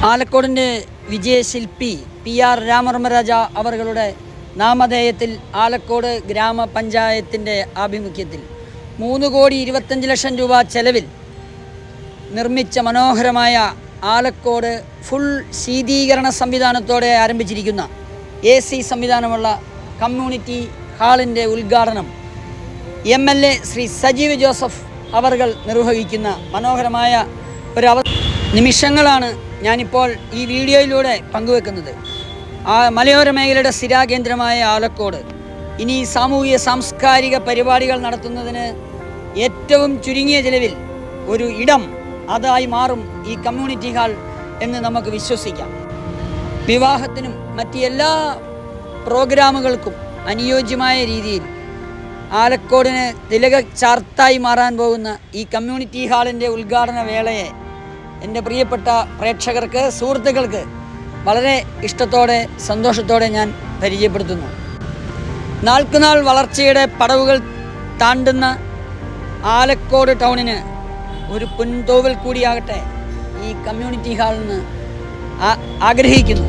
ആലക്കോടിൻ്റെ വിജയശില്പി PR Ramavarmaraja അവരുടെ നാമധേയത്തിൽ ആലക്കോട് ഗ്രാമപഞ്ചായത്തിൻ്റെ ആഭിമുഖ്യത്തിൽ 3,25,00,000 രൂപ ചെലവിൽ നിർമ്മിച്ച മനോഹരമായ ആലക്കോട് ഫുൾ ശീതീകരണ സംവിധാനത്തോടെ ആരംഭിച്ചിരിക്കുന്ന AC സംവിധാനമുള്ള കമ്മ്യൂണിറ്റി ഹാളിൻ്റെ ഉദ്ഘാടനം MLA ശ്രീ സജീവ് ജോസഫ് അവർകൾ നിർവഹിക്കുന്ന മനോഹരമായ നിമിഷങ്ങളാണ് ഞാനിപ്പോൾ ഈ വീഡിയോയിലൂടെ പങ്കുവെക്കുന്നത്. മലയോര മേഖലയുടെ സ്ഥിരാകേന്ദ്രമായ ആലക്കോട് ഇനി സാമൂഹിക സാംസ്കാരിക പരിപാടികൾ നടത്തുന്നതിന് ഏറ്റവും ചുരുങ്ങിയ ചെലവിൽ ഒരു ഇടം അതായി മാറും ഈ കമ്മ്യൂണിറ്റി ഹാൾ എന്ന് നമുക്ക് വിശ്വസിക്കാം. വിവാഹത്തിനും മറ്റ് എല്ലാ പ്രോഗ്രാമുകൾക്കും അനുയോജ്യമായ രീതിയിൽ ആലക്കോടിന് തിലക ചാർത്തായി മാറാൻ പോകുന്ന ഈ കമ്മ്യൂണിറ്റി ഹാളിൻ്റെ ഉദ്ഘാടന വേളയെ എൻ്റെ പ്രിയപ്പെട്ട പ്രേക്ഷകർക്ക്, സുഹൃത്തുക്കൾക്ക് വളരെ ഇഷ്ടത്തോടെ സന്തോഷത്തോടെ ഞാൻ പരിചയപ്പെടുത്തുന്നു. നാൾക്കുനാൾ വളർച്ചയുടെ പടവുകൾ താണ്ടുന്ന ആലക്കോട് ടൗണിന് ഒരു പൊൻതോവൽ കൂടിയാകട്ടെ ഈ കമ്മ്യൂണിറ്റി ഹാളിന് ആഗ്രഹിക്കുന്നു.